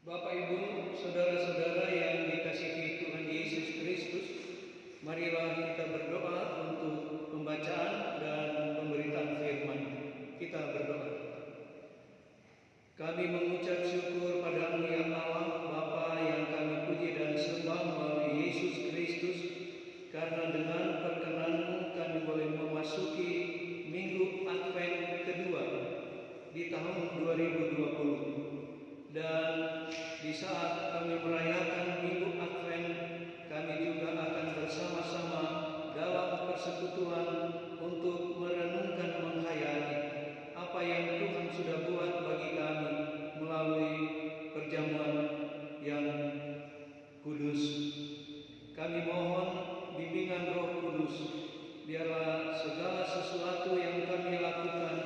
Bapak Ibu, saudara-saudara yang dikasihi Tuhan Yesus Kristus, marilah kita berdoa untuk pembacaan dan pemberitaan firman. Kita berdoa. Kami mengucap syukur padamu ya Allah, Bapa yang kami puji dan sembah melalui Yesus Kristus, karena dengan perkenan-Mu kami boleh memasuki Minggu Advent kedua di tahun 2020. Dan di saat kami merayakan Minggu Advent, kami juga akan bersama-sama dalam persekutuan untuk merenungkan, menghayati apa yang Tuhan sudah buat bagi kami melalui perjamuan yang kudus. Kami mohon bimbingan Roh Kudus, biarlah segala sesuatu yang kami lakukan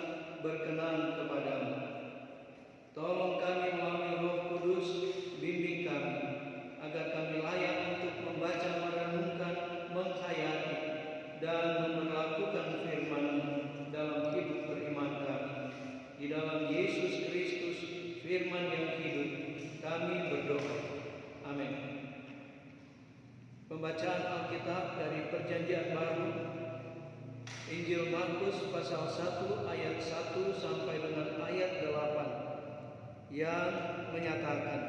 berkenan kepadamu. Tolong kami melalui Roh Kudus, bimbing kami, agar kami layak untuk membaca, merenungkan, menghayati, dan memperlakukan firman-Mu dalam hidup beriman kami. Di dalam Yesus Kristus, firman yang hidup, kami berdoa. Amin. Pembacaan Alkitab dari Perjanjian Baru, Injil Markus pasal 1 ayat 1 sampai dengan ayat 8. Yang menyatakan,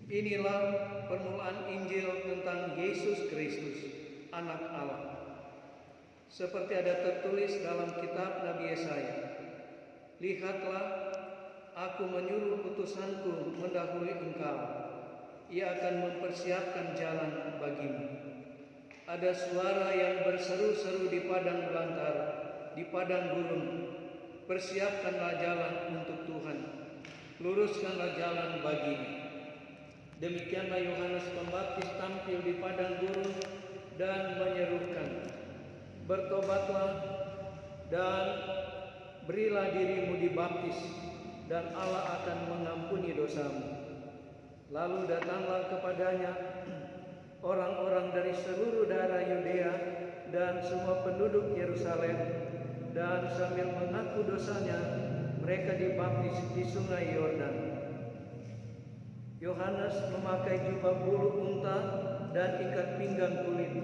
inilah permulaan Injil tentang Yesus Kristus, Anak Allah. Seperti ada tertulis dalam kitab Nabi Yesaya, lihatlah, aku menyuruh utusanku mendahului engkau, ia akan mempersiapkan jalan bagimu. Ada suara yang berseru-seru di padang belantara, di padang gurun, persiapkanlah jalan untuk Tuhan, luruskanlah jalan baginya. Demikianlah Yohanes Pembaptis tampil di padang gurun dan menyerukan, bertobatlah dan berilah dirimu dibaptis, dan Allah akan mengampuni dosamu. Lalu datanglah kepadanya orang-orang dari seluruh daerah Yudea dan semua penduduk Yerusalem, dan sambil mengaku dosanya, mereka dibaptis di sungai Yordan. Yohanes memakai jubah bulu unta dan ikat pinggang kulit,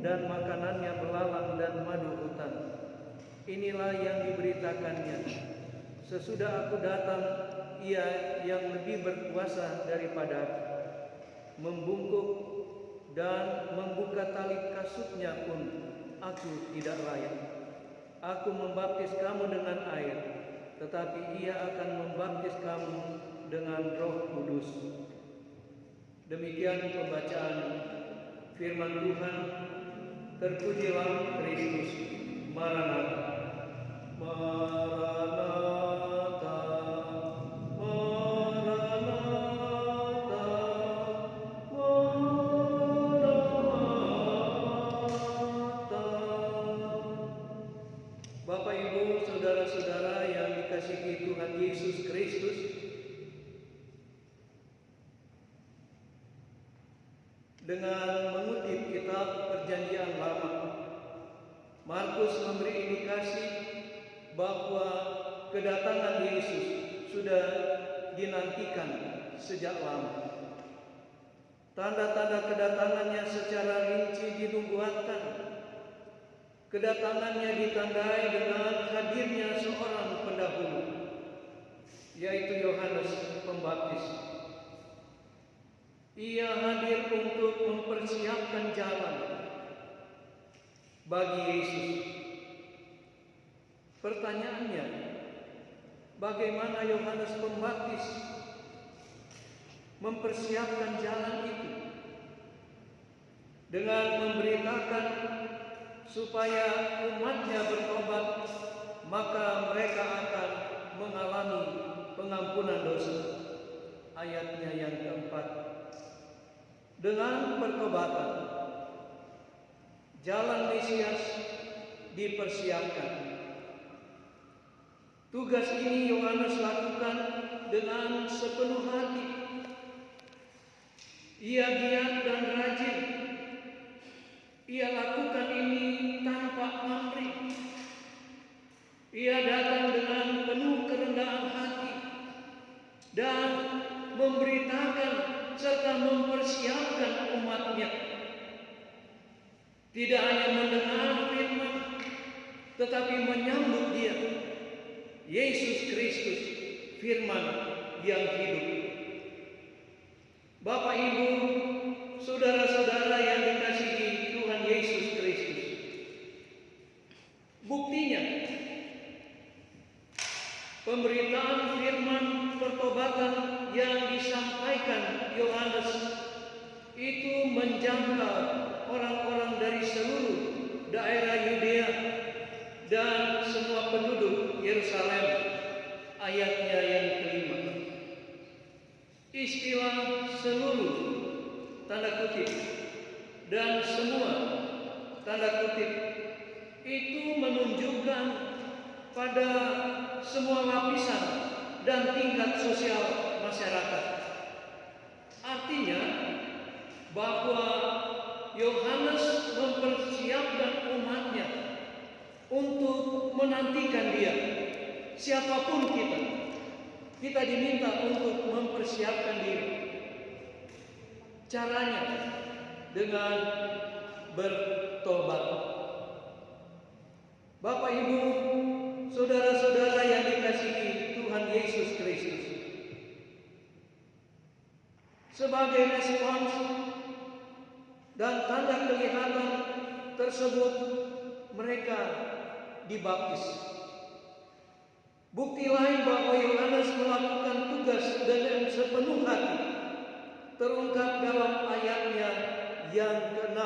dan makanannya belalang dan madu hutan. Inilah yang diberitakannya, sesudah aku datang, ia yang lebih berkuasa daripada aku. Membungkuk dan membuka tali kasutnya pun aku tidak layak. Aku membaptis kamu dengan air, tetapi ia akan membaptis kamu dengan Roh Kudus. Demikian pembacaan firman Tuhan. Terpujilah Kristus. Maranatha. Maranatha. Bapak Ibu, saudara-saudara yang dikasihi Tuhan Yesus Kristus, dengan mengutip kitab Perjanjian Lama, Markus memberi indikasi bahwa kedatangan Yesus sudah dinantikan sejak lama. Tanda-tanda kedatangannya secara rinci dinubuatkan. Kedatangannya ditandai dengan hadirnya seorang pendahulu, yaitu Yohanes Pembaptis. Ia hadir untuk mempersiapkan jalan bagi Yesus. Pertanyaannya, bagaimana Yohanes Pembaptis mempersiapkan jalan itu? Dengan memberitakan supaya umatnya bertobat, maka mereka akan mengalami pengampunan dosa. Ayatnya yang keempat. Dengan pertobatan, jalan Mesias dipersiapkan. Tugas ini Yohanes lakukan dengan sepenuh hati. Ia giat dan rajin. Ia lakukan ini tanpa pamrih. Ia datang dengan penuh kerendahan hati dan memberitakan serta mempersiapkan umatnya. Tidak hanya mendengar firman, tetapi menyambut Dia, Yesus Kristus, firman yang hidup. Bapak, Ibu, saudara-saudara yang dikasihi Tuhan Yesus Kristus, buktinya pemberitaan firman pertobatan yang disampaikan Yohanes itu menjangkau orang-orang dari seluruh daerah Yudea dan semua penduduk Yerusalem. Ayatnya yang kelima. Istilah seluruh tanda kutip dan semua tanda kutip itu menunjukkan pada semua lapisan dan tingkat sosial masyarakat. Artinya bahwa Yohanes mempersiapkan umatnya untuk menantikan Dia. Siapapun kita diminta untuk mempersiapkan diri. Caranya dengan bertobat. Bapak, Ibu, saudara-saudara yang dikasihi Tuhan Yesus Kristus, sebagai respons dan tanda kelihatan tersebut, mereka dibaptis. Bukti lain bahwa Yohanes melakukan tugas dengan sepenuh hati terungkap dalam ayatnya yang ke-6.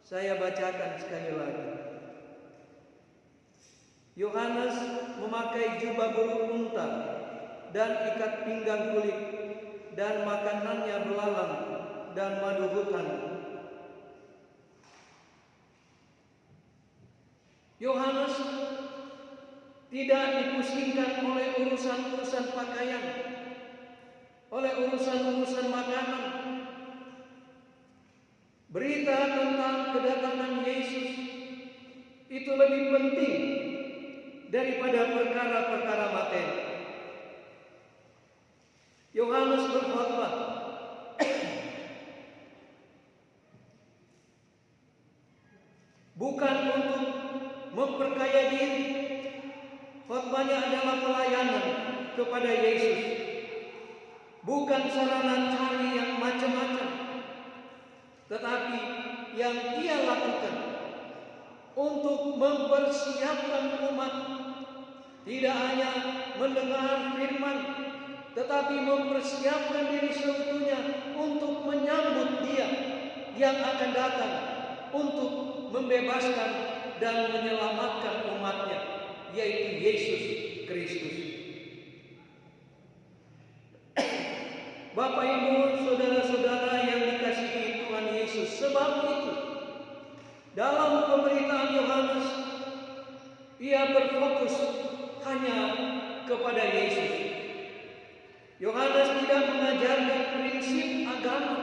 Saya bacakan sekali lagi. Yohanes memakai jubah bulu unta dan ikat pinggang kulit, dan makanannya belalang dan madu hutan. Yohanes tidak dipusingkan oleh urusan-urusan pakaian, oleh urusan-urusan makanan. Berita tentang kedatangan Yesus itu lebih penting daripada perkara-perkara materi. Yohanes berkhotbah bukan untuk memperkaya diri. Khotbahnya adalah pelayanan kepada Yesus, bukan sarana cari yang macam-macam, tetapi yang Ia lakukan untuk mempersiapkan umat, tidak hanya mendengar firman, tetapi mempersiapkan diri seutuhnya untuk menyambut Dia yang akan datang untuk membebaskan dan menyelamatkan umatnya, yaitu Yesus Kristus. Bapak, Ibu, saudara-saudara yang dikasihi Tuhan Yesus, sebab itu dalam pemberitaan Yohanes, ia berfokus hanya kepada Yesus. Yohanes tidak mengajarkan prinsip agama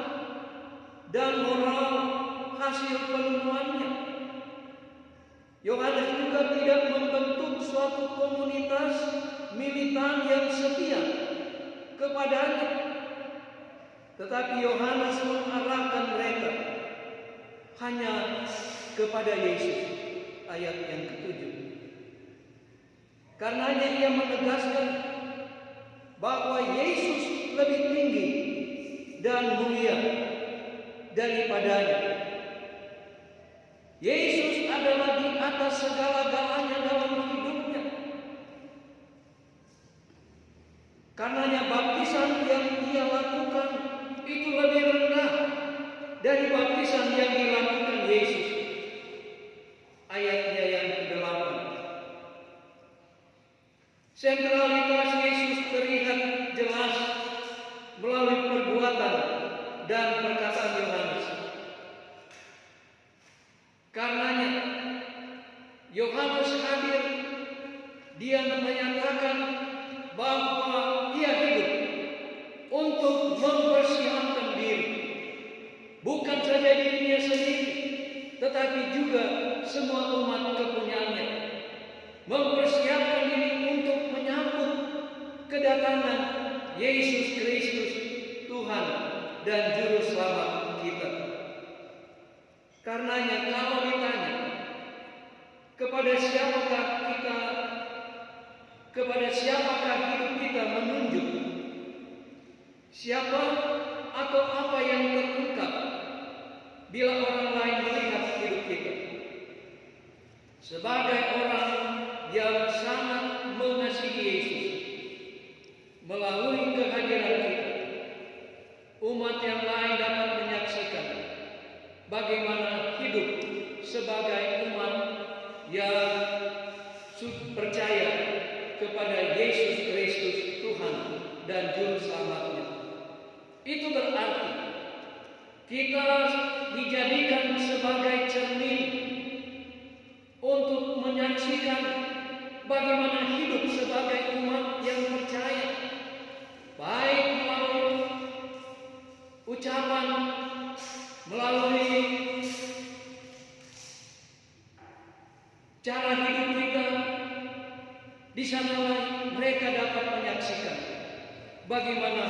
dan moral hasil penemuannya. Yohanes juga tidak membentuk suatu komunitas militan yang setia kepadanya, tetapi Yohanes mengarahkan mereka hanya kepada Yesus. Ayat yang ke-7. Karenanya ia menegaskan bahwa Yesus lebih tinggi dan mulia daripadanya. Yesus adalah di atas segala-galanya dalam hidupnya. Karenanya baptisan yang Ia lakukan itu lebih rendah dari baptisan yang dilakukan Yesus. Ayatnya yang ke-8. Sentralitas Yesus terlihat jelas melalui perbuatan dan perkataan Yohanes. Karenanya Yohanes hadir, dia menyatakan bahwa Ia hidup untuk mempersiapkan diri, bukan saja dirinya sendiri, tetapi juga semua umat kepunyaannya, mempersiapkan diri untuk menyambut kedatangan Yesus Kristus, Tuhan dan Juru Selamat kita. Karenanya kalau ditanya, kepada siapakah hidup kita menunjuk? Siapa atau apa yang terungkap bila orang lain melihat hidup kita? Sebagai orang yang sangat mengasihi Yesus, melalui kehadiran kita, umat yang lain dapat menyaksikan bagaimana hidup sebagai umat yang percaya kepada Yesus Kristus, Tuhan dan Juru Selamatnya. Itu berarti kita dijadikan sebagai cermin untuk menyaksikan bagaimana hidup sebagai umat yang percaya, baik melalui ucapan, melalui cara hidup kita. Di sanalah mereka dapat menyaksikan bagaimana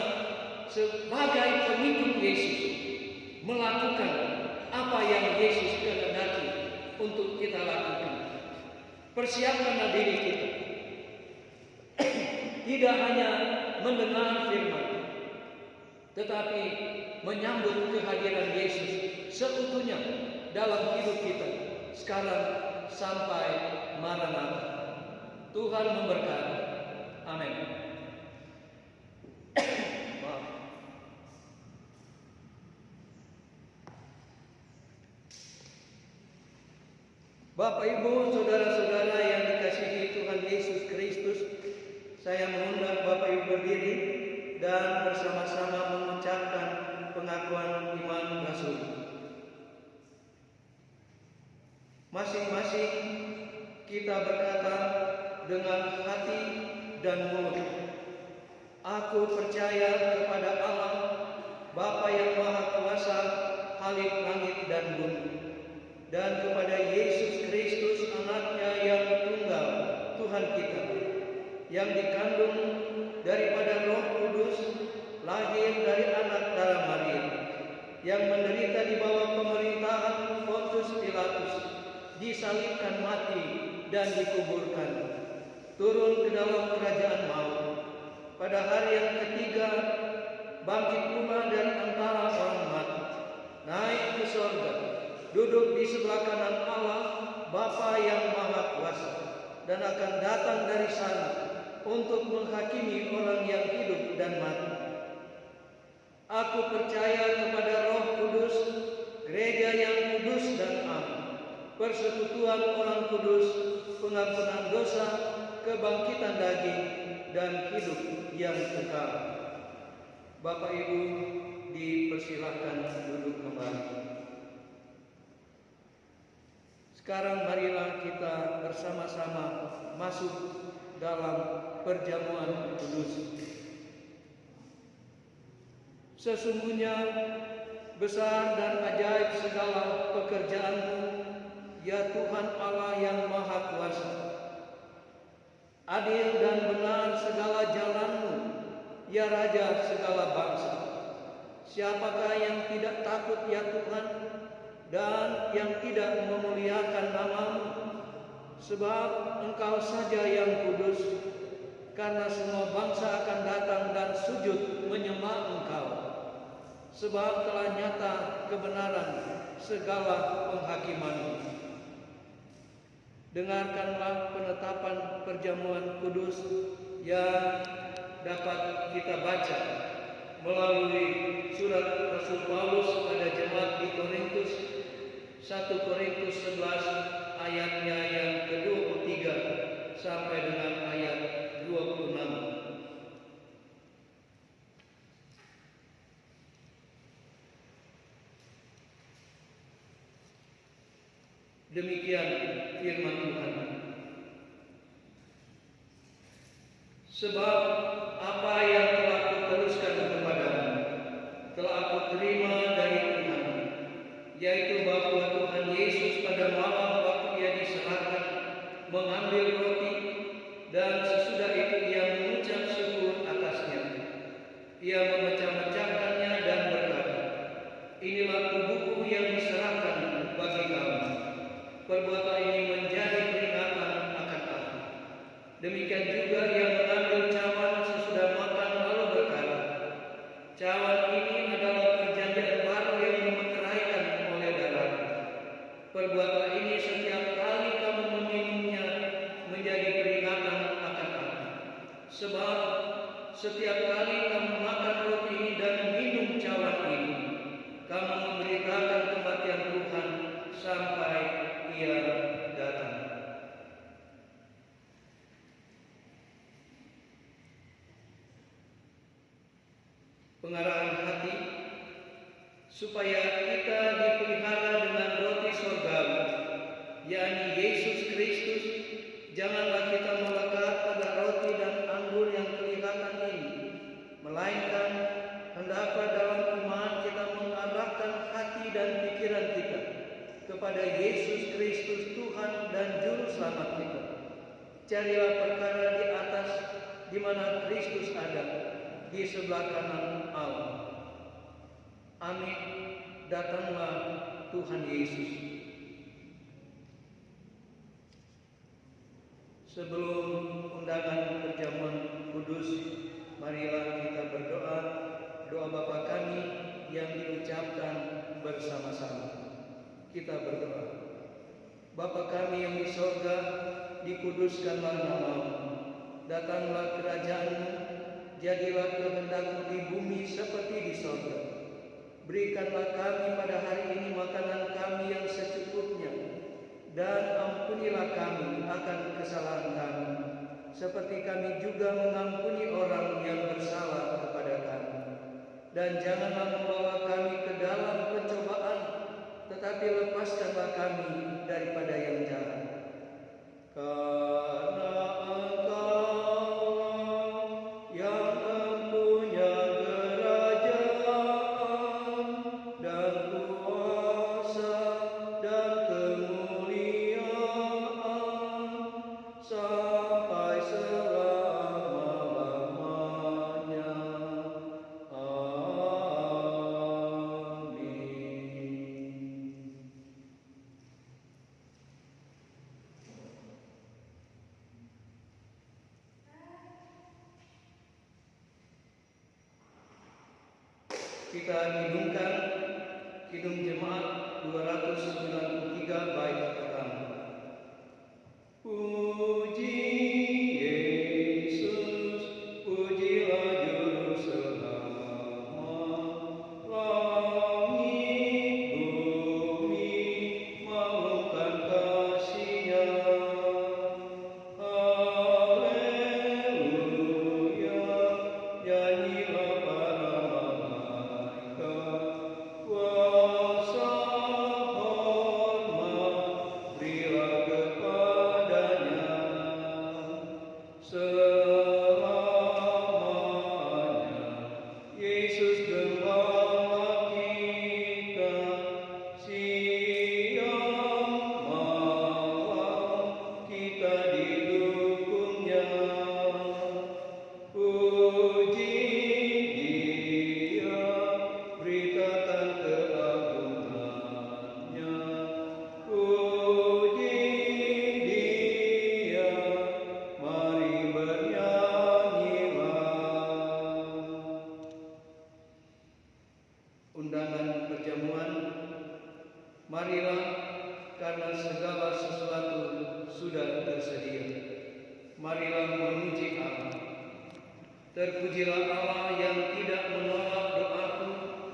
sebagai pengikut Yesus melakukan apa yang Yesus kehendaki untuk kita lakukan. Persiapkanlah diri kita, tidak hanya mendengar firman, tetapi menyambut kehadiran Yesus seutuhnya dalam hidup kita sekarang sampai Maranatha. Tuhan memberkati. Amin. Bapak, Ibu, saudara-saudara yang dikasihi Tuhan Yesus Kristus, saya mengundang Bapak Ibu berdiri dan bersama-sama mengucapkan pengakuan iman Rasul. Masing-masing kita berkata dengan hati dan mulut, aku percaya kepada Allah, Bapa yang Maha Kuasa, Khalik langit dan bumi, dan kepada Yesus Kristus, Anaknya yang tunggal, Tuhan kita, yang dikandung daripada Roh Kudus, lahir dari anak darah Maria, yang menderita di bawah pemerintahan Pontius Pilatus, disalibkan mati dan dikuburkan, turun ke dalam kerajaan maut, pada hari yang ketiga bangkit pula dari antara orang mati, naik ke sorga, duduk di sebelah kanan Allah Bapa yang Maha Kuasa, dan akan datang dari sana untuk menghakimi orang yang hidup dan mati. Aku percaya kepada Roh Kudus, gereja yang kudus dan am, persekutuan orang kudus, pengampunan dosa, kebangkitan daging, dan hidup yang kekal. Bapak Ibu dipersilahkan duduk kembali. Sekarang marilah kita bersama-sama masuk dalam perjamuan kudus. Sesungguhnya besar dan ajaib segala pekerjaan-Mu, ya Tuhan Allah yang Maha Kuasa. Adil dan benar segala jalan-Mu, ya Raja segala bangsa. Siapakah yang tidak takut, ya Tuhan, dan yang tidak memuliakan nama-Mu? Sebab Engkau saja yang kudus, karena semua bangsa akan datang dan sujud menyembah Engkau. Sebab telah nyata kebenaran segala penghakiman-Mu. Dengarkanlah penetapan perjamuan kudus yang dapat kita baca melalui surat Rasul Paulus pada jemaat di Korintus, 1 Korintus 11 ayatnya yang ke-23 sampai dengan ayat 26. Demikian firman Tuhan. Sebab apa yang telah kuteruskan kepadamu telah aku terima dari Tuhan, yaitu bahwa Tuhan Yesus pada malam waktu Ia diserahkan mengambil roti, dan sesudah itu Ia mengucap syukur atasnya, Demikian juga ia mengambil cawan sesudah makan lalu berkata, "Cawan ini adalah perjanjian baru yang dimeteraikan oleh darahku. Perbuatlah ini setiap kali kamu meminumnya menjadi peringatan akan aku. Sebab setiap kali kamu makan roti ini dan minum cawan ini, kamu memberitakan kematian Tuhan sampai Ia datang." Pengarahan hati supaya kita dipelihara dengan roti surgawi, yakni Yesus Kristus. Janganlah kita melekat pada roti dan anggur yang kelihatan ini, melainkan hendaklah dalam iman kita mengarahkan hati dan pikiran kita kepada Yesus Kristus Tuhan dan Juru Selamat kita. Carilah perkara di atas, di mana Kristus ada, di sebelah kanan Allah. Amin. Datanglah Tuhan Yesus. Sebelum undangan perjamuan kudus, marilah kita berdoa. Doa Bapa kami yang diucapkan bersama-sama. Kita berdoa. Bapa kami yang di sorga, dikuduskanlah nama-Mu. Datanglah kerajaan-Mu. Jadilah kehendak-Mu di bumi seperti di sorga. Berikanlah kami pada hari ini makanan kami yang secukupnya, dan ampunilah kami akan kesalahan kami, seperti kami juga mengampuni orang yang bersalah kepada kami. Dan janganlah membawa kami ke dalam pencobaan, tetapi lepaskanlah kami daripada yang jahat. Karena kita kidungkan kidung jemaat 293 bait pertama. Puji Yesus, pujilah Juru Selamat. Langit bumi malukan kasih-Nya. Haleluya, nyanyilah para malaikat. Kuasa hormat berilah kepadanya. Selamanya Yesus Gembala kita, siang malam kita didukungnya. Puji Dia, beritakan keagungannya. Puji Dia, mari bernyanyilah. Undangan perjamuan, marilah karena segala sesuatu sudah tersedia. Marilah memuji Allah. Terpujilah Allah yang tidak menolak doaku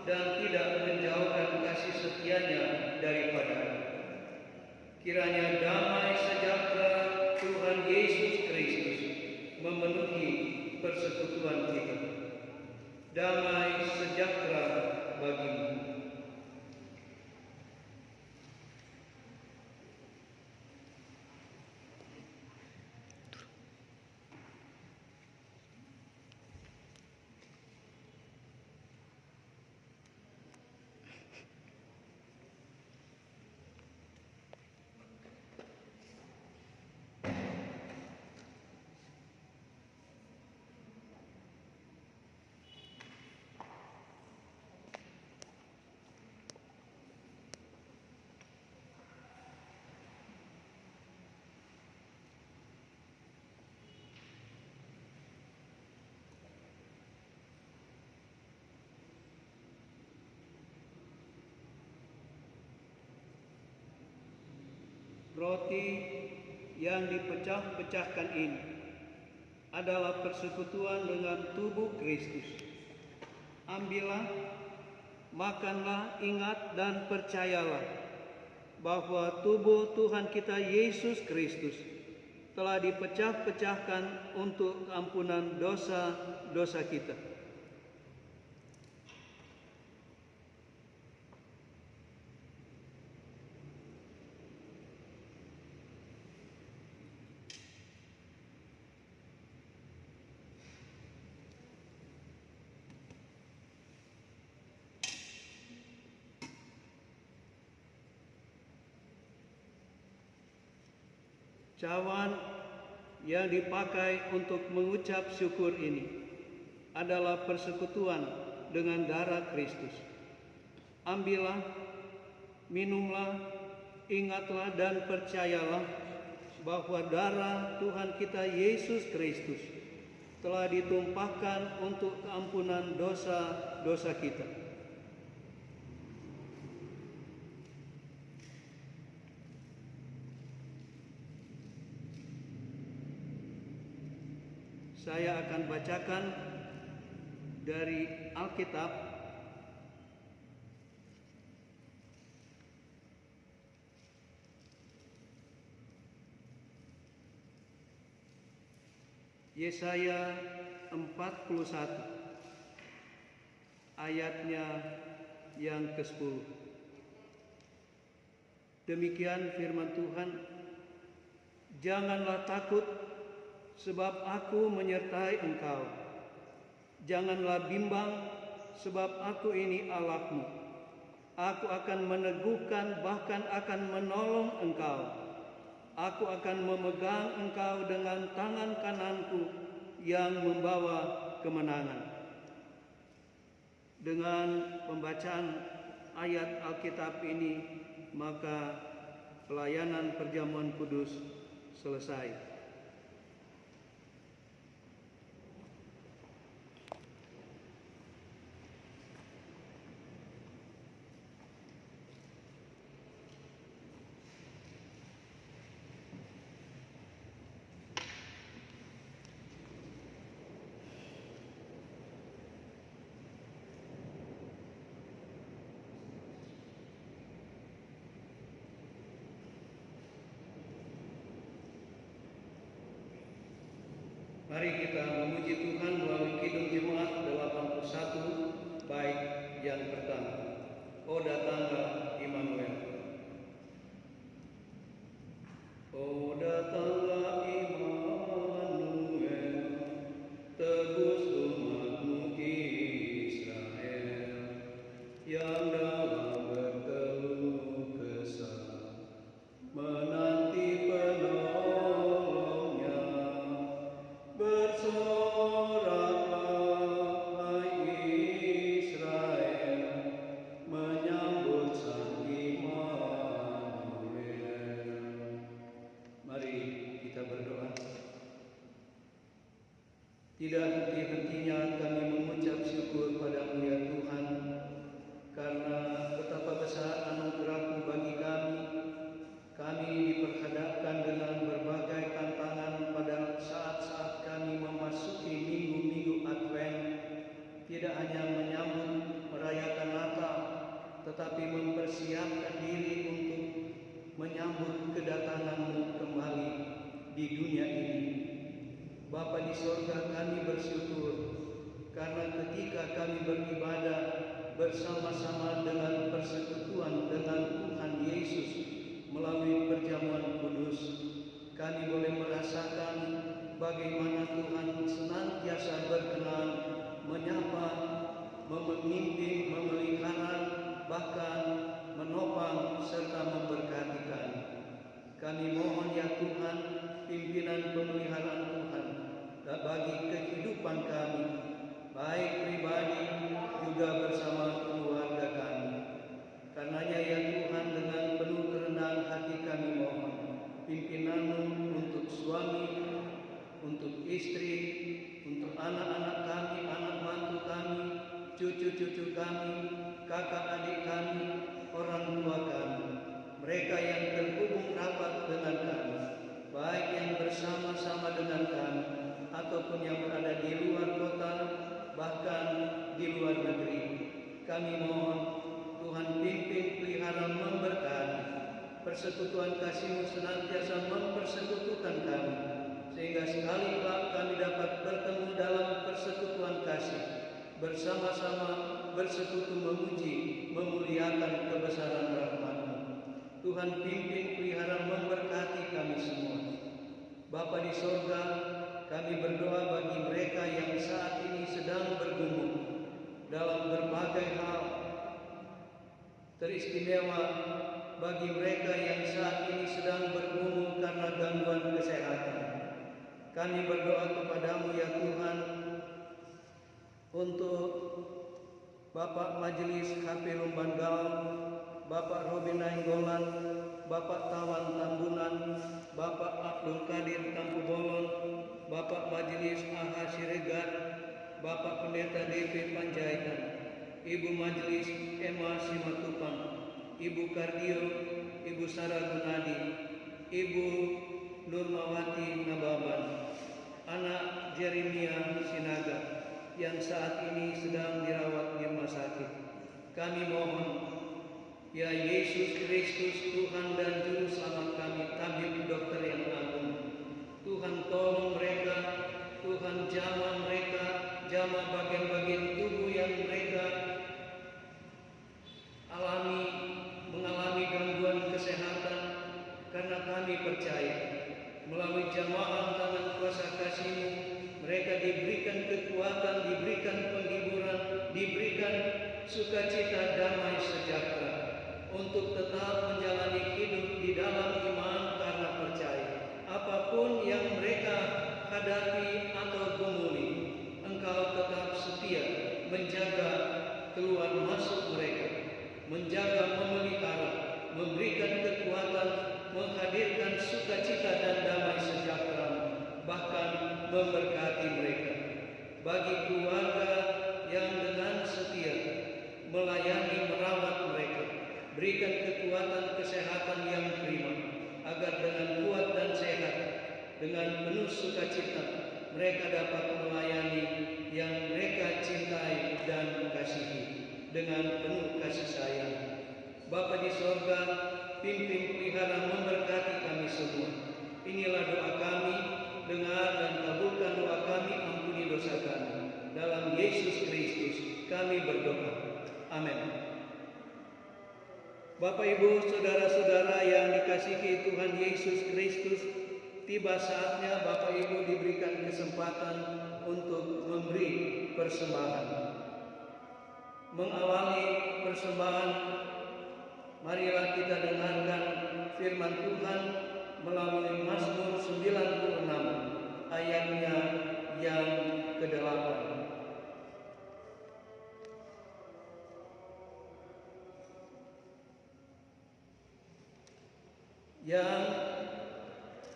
dan tidak menjauhkan kasih setia-Nya daripadaku. Kiranya damai sejahtera Tuhan Yesus Kristus memenuhi persekutuan kita. Damai sejahtera bagimu. Roti yang dipecah-pecahkan ini adalah persekutuan dengan tubuh Kristus. Ambillah, makanlah, ingat dan percayalah bahwa tubuh Tuhan kita Yesus Kristus telah dipecah-pecahkan untuk ampunan dosa-dosa kita. Cawan yang dipakai untuk mengucap syukur ini adalah persekutuan dengan darah Kristus. Ambillah, minumlah, ingatlah dan percayalah bahwa darah Tuhan kita Yesus Kristus telah ditumpahkan untuk keampunan dosa-dosa kita. Saya akan bacakan dari Alkitab Yesaya 41 ayatnya yang ke-10. Demikian firman Tuhan, janganlah takut, sebab aku menyertai engkau. Janganlah bimbang, sebab aku ini Allahmu. Aku akan meneguhkan, bahkan akan menolong engkau. Aku akan memegang engkau dengan tangan kananku yang membawa kemenangan. Dengan pembacaan ayat Alkitab ini, maka pelayanan perjamuan kudus selesai. Mari kita memuji Tuhan melalui Kidung Jemaat 81 bait yang pertama. Oh datanglah Immanuel. Oh datanglah Immanuel, tebus umatmu Israel, yang dalam berkeluh kesah menanti penolongnya. Bersoraklah hai Israel, menyambut Sang Immanuel. Mari kita berdoa. Tidak henti-hentinya kami mengucap syukur pada-Mu ya Tuhan, karena betapa besar anugerah-Mu bagi kami. Kami diperhadapkan dengan berbagai tantangan pada saat-saat kami memasuki minggu-minggu Advent, tidak hanya menyambut merayakan Natal, tetapi mempersiapkan diri untuk menyambut kedatangan-Mu kembali di dunia ini. Bapa di sorga, kami bersyukur karena ketika kami beribadah bersama-sama dengan persekutuan dengan Tuhan Yesus melalui perjamuan kudus, kami boleh merasakan bagaimana Tuhan senantiasa berkenan menyapa, memimpin, memelihara, bahkan menopang serta memberkati kami. Kami mohon ya Tuhan, pimpinan pemeliharaan Tuhan bagi kehidupan kami, baik pribadi juga bersama keluarga kami. Karenanya ya Tuhan, dengan penuh kerendahan hati kami mohon pimpinan-Mu untuk suami, untuk istri, untuk anak-anak kami, anak mantu kami, cucu-cucu kami, kakak adik kami, orang tua kami. mereka yang terhubung rapat dengan kami, baik yang bersama-sama dengan kami ataupun yang berada di luar kota, bahkan di luar negeri. Kami mohon Tuhan pimpin, pelihara, memberkati. Persekutuan kasih-Mu senantiasa mempersekutukan kami, sehingga sekali kelak kami dapat bertemu dalam persekutuan kasih, bersama-sama bersekutu memuji, memuliakan kebesaran rahmat-Mu. Tuhan pimpin, pelihara, memberkati kami semua. Bapa di sorga, kami berdoa bagi mereka yang saat ini sedang bergumul dalam berbagai hal, teristimewa bagi mereka yang saat ini sedang bergumul karena gangguan kesehatan. Kami berdoa kepadamu ya Tuhan untuk Bapak Majelis HP Lumban Gaul, Bapak Robin Nainggolan, Bapak Tawan Tambunan, Bapak Abdul Qadir Tampu Bolon, Bapak Majelis AH Siregar, Bapak Pendeta DP Panjaitan, Ibu Majelis Emma Simatupang, Ibu Kardio, Ibu Sarah Gunadi, Ibu Nurmawati Nababan, anak Jeremia Sinaga yang saat ini sedang dirawat di rumah sakit. Kami mohon, ya Yesus Kristus, Tuhan dan Juru Selamat kami, tabib dokter yang agung, Tuhan tolong mereka, Tuhan jamah mereka, jamah bagian-bagian tubuh yang mereka mengalami gangguan kesehatan, karena kami percaya melalui jamaah tangan kuasa kasih-Mu mereka diberikan kekuatan, diberikan penghiburan, diberikan sukacita, damai, sejahtera untuk tetap menjalani hidup di dalam iman karena percaya. Apapun yang mereka hadapi atau gumuli, Engkau tetap setia menjaga keluar masuk mereka, menjaga, memelihara, memberikan kekuatan, menghadirkan sukacita dan damai sejahtera, bahkan memberkati mereka. Bagi keluarga yang dengan setia melayani, merawat mereka, berikan kekuatan kesehatan yang prima, agar dengan kuat dan sehat, dengan penuh sukacita, mereka dapat melayani yang mereka cintai dan kasihi dengan penuh kasih sayang. Bapa di sorga, pimpin, pelihara, memberkati kami semua. Inilah doa kami, dengar dan kabulkan doa kami, ampuni dosa kami. Dalam Yesus Kristus kami berdoa. Amin. Bapak, Ibu, saudara-saudara yang dikasihi Tuhan Yesus Kristus, tiba saatnya Bapak Ibu diberikan kesempatan untuk memberi persembahan. Mengawali persembahan, marilah kita dengarkan firman Tuhan melalui Mazmur 96 ayatnya yang ke-8. Yang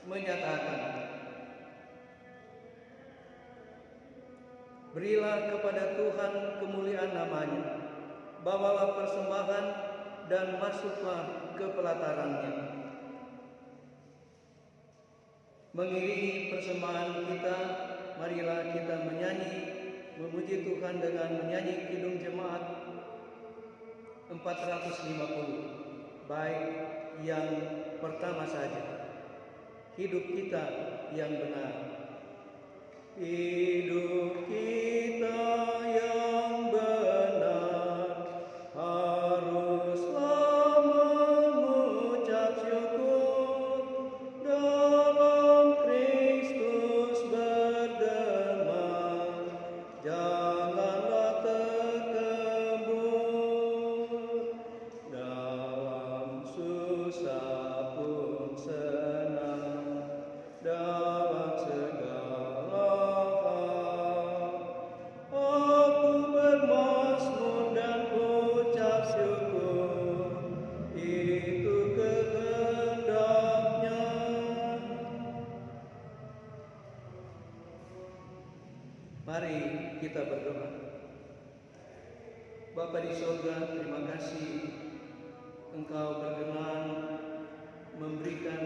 menyatakan, berilah kepada Tuhan kemuliaan namanya, bawalah persembahan dan masuklah ke pelatarannya. Mengiringi persembahan kita, marilah kita menyanyi, memuji Tuhan dengan menyanyi Kidung Jemaat 450, baik yang pertama saja, hidup kita yang benar. Hidup kita yang benar haruslah mengucap syukur, dalam Kristus bergema, janganlah terkebur, dalam susah pun senang, dalam segala mari kita berdoa. Bapa di surga, terima kasih Engkau berkenan memberikan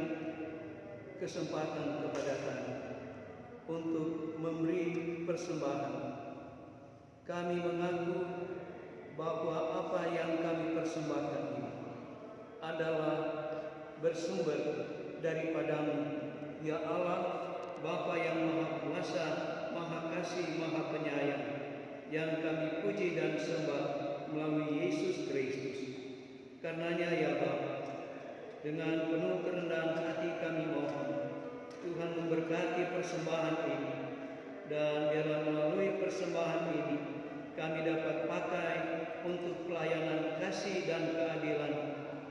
kesempatan kepada kami untuk memberi persembahan. Kami mengaku bahwa apa yang kami persembahkan ini adalah bersumber daripadamu, ya Allah, Bapa yang Maha Kuasa, Maha Kasih, Maha Penyayang, yang kami puji dan sembah melalui Yesus Kristus. Karenanya ya Bapa, dengan penuh kerendahan hati kami mohon, Tuhan memberkati persembahan ini, dan biarlah melalui persembahan ini kami dapat pakai untuk pelayanan kasih dan keadilan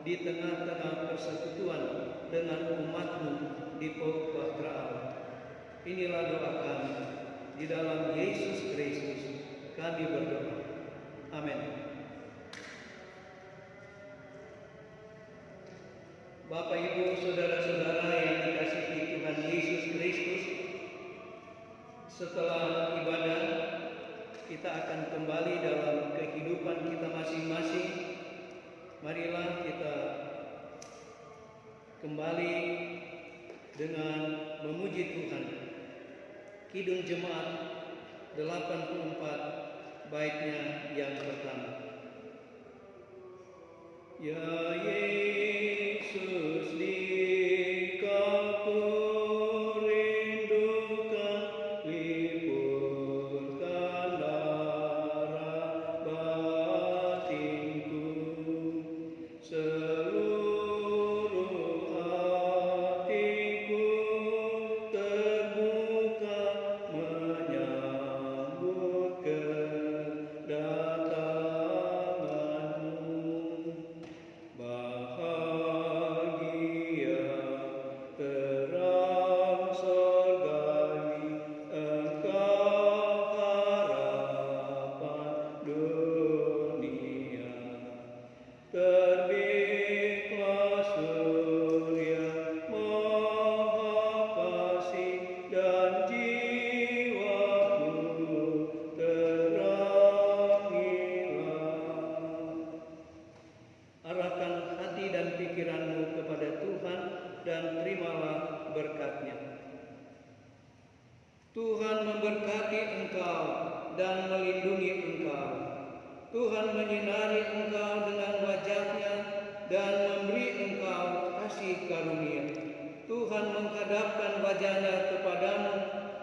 di tengah-tengah persekutuan dengan umat-Mu di Pok Bahtera Allah. Inilah doa kami, di dalam Yesus Kristus kami berdoa. Amin. Bapak, Ibu, saudara-saudara yang dikasihi Tuhan Yesus Kristus, setelah ibadah kita akan kembali dalam kehidupan kita masing-masing. Marilah kita kembali dengan memuji Tuhan. Kidung Jemaat 84 baitnya yang pertama. Ya Yesus, Dikau kurindukan, lipurkan darah batinku, seluruh hatiku terbuka menyambut kedatangan-Mu. Bahagia terang surgawi, Engkau harapan dunia. Terbitlah surya Maha Kasih, dan jiwaku terangilah. Arahkan hati dan pikiranmu kepada Tuhan dan terimalah berkat-Nya. Tuhan memberkati engkau dan melindungi engkau. Tuhan menyinari engkau dengan wajah-Nya dan memberi engkau kasih karunia. Tuhan menghadapkan wajah-Nya kepadamu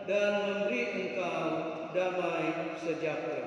dan memberi engkau damai sejahtera.